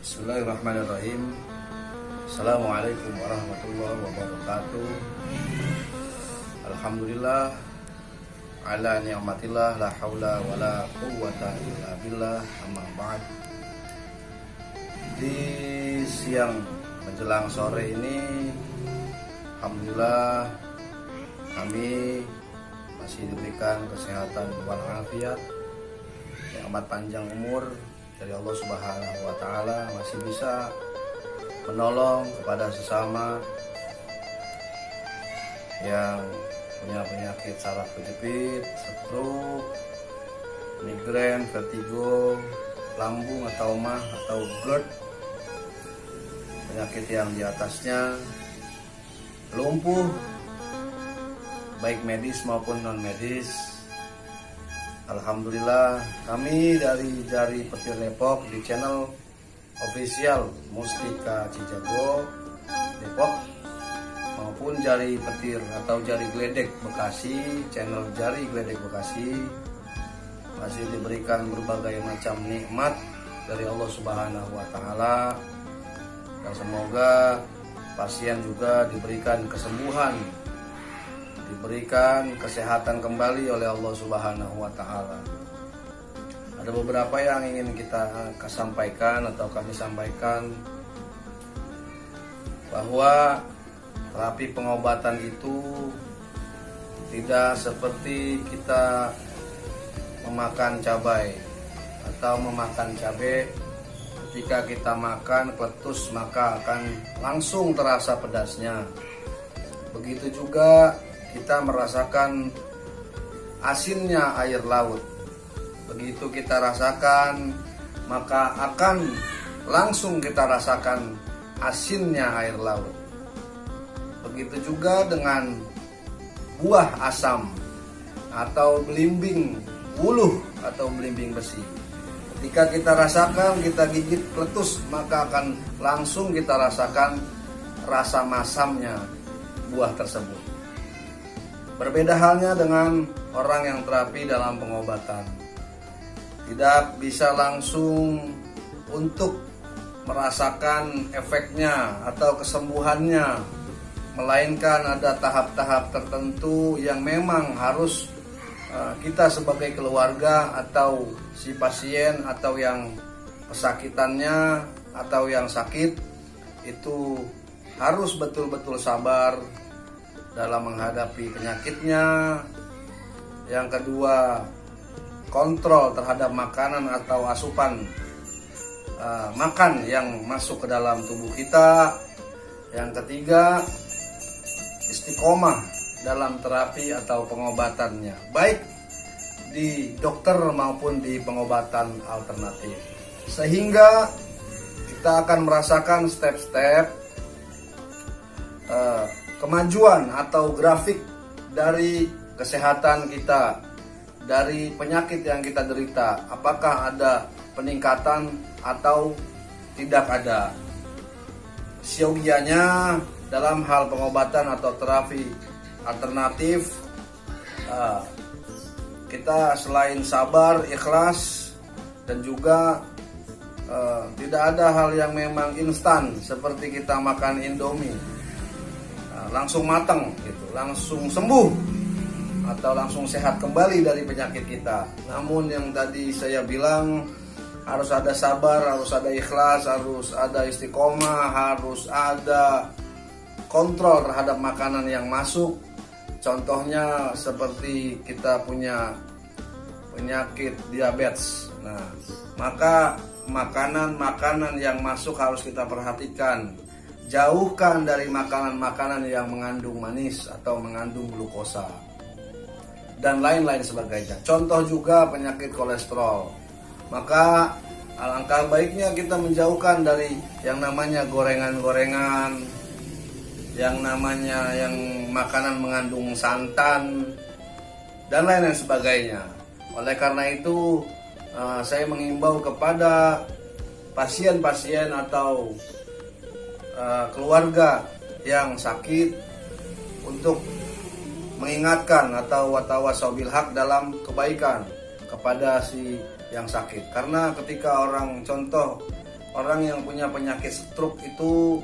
Bismillahirrahmanirrahim. Assalamualaikum warahmatullahi wabarakatuh. Alhamdulillah ala ni'matillah, la haula wala quwwata illa billah, amma ba'd. Di siang menjelang sore ini, alhamdulillah kami masih diberikan kesehatan walafiat, nikmat panjang umur dari Allah Subhanahu wa Ta'ala, masih bisa menolong kepada sesama yang punya penyakit saraf kejepit, stroke, migrain, vertigo, lambung atau mah atau GERD, penyakit yang di atasnya, lumpuh baik medis maupun non medis. Alhamdulillah kami dari Jari Petir Depok di channel official Mustika Cijago Depok maupun Jari Petir atau Jari Gledek Bekasi, channel Jari Gledek Bekasi, masih diberikan berbagai macam nikmat dari Allah Subhanahu wa Ta'ala, dan semoga pasien juga diberikan kesembuhan, diberikan kesehatan kembali oleh Allah Subhanahu wa Ta'ala. Ada beberapa yang ingin kita sampaikan atau kami sampaikan, bahwa terapi pengobatan itu tidak seperti kita memakan cabai atau memakan cabai. Ketika kita makan kletus maka akan langsung terasa pedasnya. Begitu juga kita merasakan asinnya air laut. Begitu kita rasakan, maka akan langsung kita rasakan asinnya air laut. Begitu juga dengan buah asam atau belimbing wuluh atau belimbing besi. Ketika kita rasakan, kita gigit kletus, maka akan langsung kita rasakan rasa masamnya buah tersebut. Berbeda halnya dengan orang yang terapi dalam pengobatan. Tidak bisa langsung untuk merasakan efeknya atau kesembuhannya, melainkan ada tahap-tahap tertentu yang memang harus kita sebagai keluarga atau si pasien atau yang pesakitannya atau yang sakit itu harus betul-betul sabar dalam menghadapi penyakitnya. Yang kedua, kontrol terhadap makanan atau asupan makan yang masuk ke dalam tubuh kita. Yang ketiga, istiqomah dalam terapi atau pengobatannya, baik di dokter maupun di pengobatan alternatif, sehingga kita akan merasakan step-step kemajuan atau grafik dari kesehatan kita, dari penyakit yang kita derita, apakah ada peningkatan atau tidak ada. Siogianya dalam hal pengobatan atau terapi alternatif, kita selain sabar, ikhlas, dan juga tidak ada hal yang memang instan seperti kita makan Indomie langsung matang gitu, langsung sembuh atau langsung sehat kembali dari penyakit kita. Namun yang tadi saya bilang, harus ada sabar, harus ada ikhlas, harus ada istiqomah, harus ada kontrol terhadap makanan yang masuk. Contohnya seperti kita punya penyakit diabetes. Nah, maka makanan-makanan yang masuk harus kita perhatikan. Jauhkan dari makanan-makanan yang mengandung manis atau mengandung glukosa dan lain-lain sebagainya. Contoh juga penyakit kolesterol. Maka alangkah baiknya kita menjauhkan dari yang namanya gorengan-gorengan, yang namanya yang makanan mengandung santan dan lain-lain sebagainya. Oleh karena itu saya mengimbau kepada pasien-pasien atau keluarga yang sakit untuk mengingatkan atau watawasau bil haq dalam kebaikan kepada si yang sakit. Karena ketika orang contoh orang yang punya penyakit stroke itu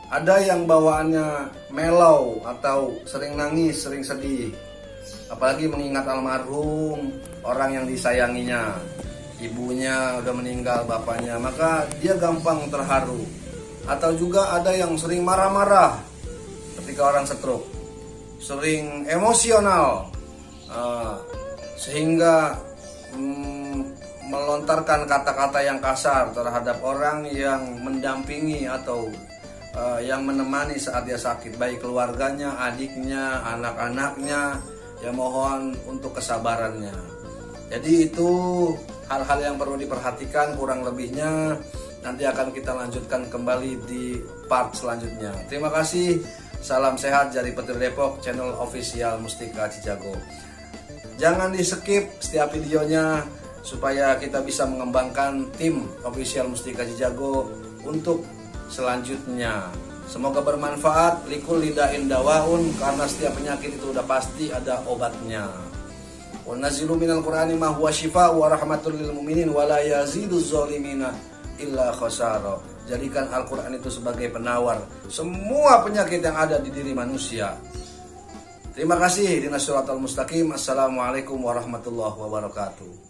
ada yang bawaannya mellow atau sering nangis, sering sedih. Apalagi mengingat almarhum, orang yang disayanginya, ibunya udah meninggal, bapaknya, maka dia gampang terharu. Atau juga ada yang sering marah-marah ketika orang stroke, sering emosional, sehingga melontarkan kata-kata yang kasar terhadap orang yang mendampingi atau yang menemani saat dia sakit, baik keluarganya, adiknya, anak-anaknya. Ya mohon untuk kesabarannya. Jadi itu hal-hal yang perlu diperhatikan, kurang lebihnya nanti akan kita lanjutkan kembali di part selanjutnya. Terima kasih, salam sehat dari Petir Depok, channel official Mustika Cijago. Jangan di skip setiap videonya supaya kita bisa mengembangkan tim official Mustika Cijago untuk selanjutnya. Semoga bermanfaat. Likul lidain dawaun, karena setiap penyakit itu udah pasti ada obatnya. Wa nazilu minal Qur'ani ma huwa syifaa'un wa rahmatul lil mu'minin wa la yaziduz zalimina illa khasara. Jadikan Al-Qur'an itu sebagai penawar semua penyakit yang ada di diri manusia. Terima kasih. Ihdinas siratal mustaqim. Assalamualaikum warahmatullahi wabarakatuh.